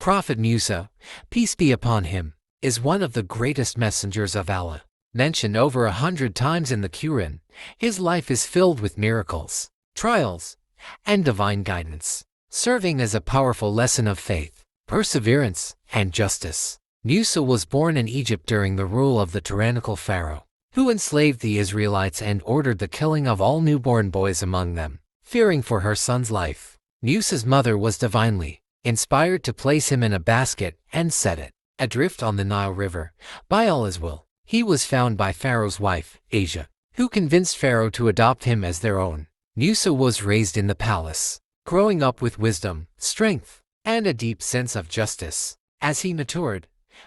Prophet Musa, peace be upon him, is one of the greatest messengers of Allah. Mentioned over 100 times in the Quran, his life is filled with miracles, trials, and divine guidance, serving as a powerful lesson of faith, perseverance, and justice. Musa was born in Egypt during the rule of the tyrannical Pharaoh, who enslaved the Israelites and ordered the killing of all newborn boys among them. Fearing for her son's life, Musa's mother was divinely inspired to place him in a basket and set it adrift on the Nile River. By Allah's will, he was found by Pharaoh's wife, Asia, who convinced Pharaoh to adopt him as their own. Musa was raised in the palace, growing up with wisdom, strength, and a deep sense of justice. As he matured,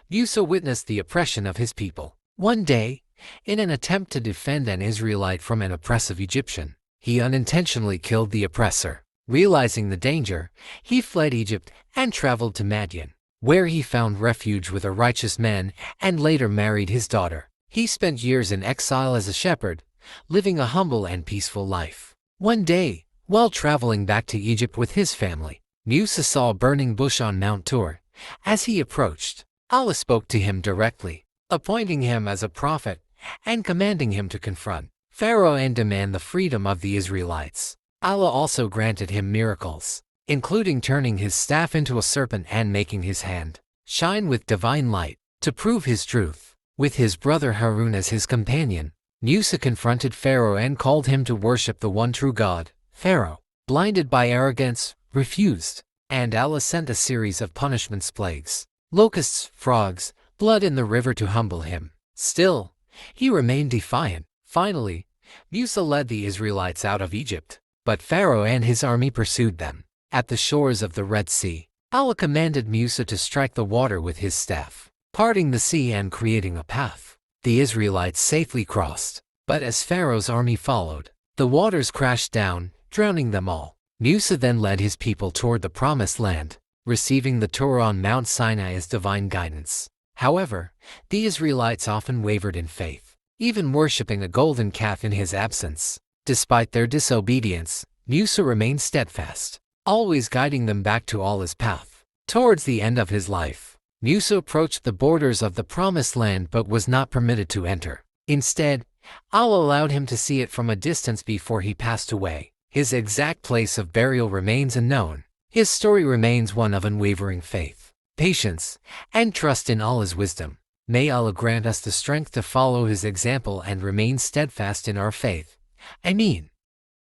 Musa witnessed the oppression of his people. One day, in an attempt to defend an Israelite from an oppressive Egyptian, he unintentionally killed the oppressor. Realizing the danger, he fled Egypt and traveled to Madian, where he found refuge with a righteous man and later married his daughter. He spent years in exile as a shepherd, living a humble and peaceful life. One day, while traveling back to Egypt with his family, Musa saw a burning bush on Mount Tur. As he approached, Allah spoke to him directly, appointing him as a prophet and commanding him to confront Pharaoh and demand the freedom of the Israelites. Allah also granted him miracles, including turning his staff into a serpent and making his hand shine with divine light to prove his truth. With his brother Harun as his companion, Musa confronted Pharaoh and called him to worship the one true God. Pharaoh, blinded by arrogance, refused, and Allah sent a series of punishments, plagues, locusts, frogs, blood in the river to humble him. Still, he remained defiant. Finally, Musa led the Israelites out of Egypt, but Pharaoh and his army pursued them. At the shores of the Red Sea, Allah commanded Musa to strike the water with his staff, parting the sea and creating a path. The Israelites safely crossed, but as Pharaoh's army followed, the waters crashed down, drowning them all. Musa then led his people toward the Promised Land, receiving the Torah on Mount Sinai as divine guidance. However, the Israelites often wavered in faith, even worshipping a golden calf in his absence. Despite their disobedience, Musa remained steadfast, always guiding them back to Allah's path. Towards the end of his life, Musa approached the borders of the Promised Land but was not permitted to enter. Instead, Allah allowed him to see it from a distance before he passed away. His exact place of burial remains unknown. His story remains one of unwavering faith, patience, and trust in Allah's wisdom. May Allah grant us the strength to follow his example and remain steadfast in our faith. Ameen.